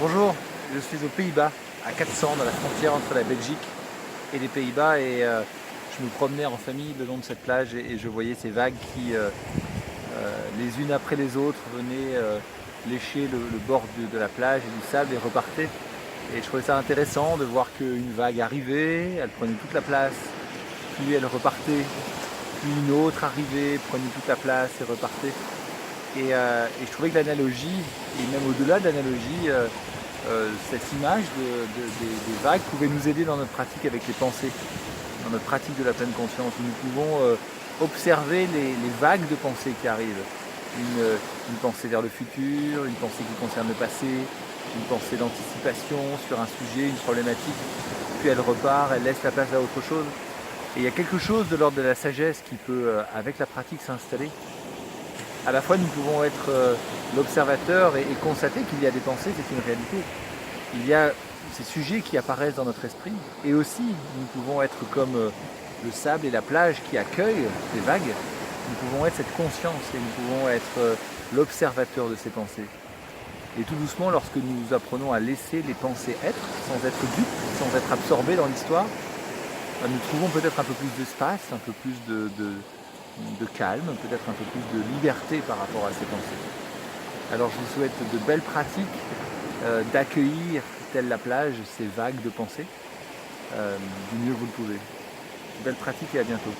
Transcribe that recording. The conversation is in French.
Bonjour, je suis aux Pays-Bas, à 400, dans la frontière entre la Belgique et les Pays-Bas, et je me promenais en famille le long de cette plage et je voyais ces vagues qui, les unes après les autres, venaient lécher le bord de la plage et du sable et repartaient. Et je trouvais ça intéressant de voir qu'une vague arrivait, elle prenait toute la place, puis elle repartait, puis une autre arrivait, prenait toute la place et repartait. Et je trouvais que l'analogie, et même au-delà de l'analogie, cette image des vagues pouvait nous aider dans notre pratique avec les pensées, dans notre pratique de la pleine conscience, où nous pouvons observer les vagues de pensées qui arrivent. Une pensée vers le futur, une pensée qui concerne le passé, une pensée d'anticipation sur un sujet, une problématique, puis elle repart, elle laisse la place à autre chose. Et il y a quelque chose de l'ordre de la sagesse qui peut, avec la pratique, s'installer. À la fois, nous pouvons être l'observateur et constater qu'il y a des pensées, c'est une réalité. Il y a ces sujets qui apparaissent dans notre esprit, et aussi nous pouvons être comme le sable et la plage qui accueillent les vagues. Nous pouvons être cette conscience et nous pouvons être l'observateur de ces pensées. Et tout doucement, lorsque nous apprenons à laisser les pensées être, sans être dupes, sans être absorbés dans l'histoire, nous trouvons peut-être un peu plus d'espace, un peu plus de calme, peut-être un peu plus de liberté par rapport à ces pensées. Alors je vous souhaite de belles pratiques, d'accueillir, telle la plage, ces vagues de pensées, du mieux que vous le pouvez. Belles pratiques et à bientôt.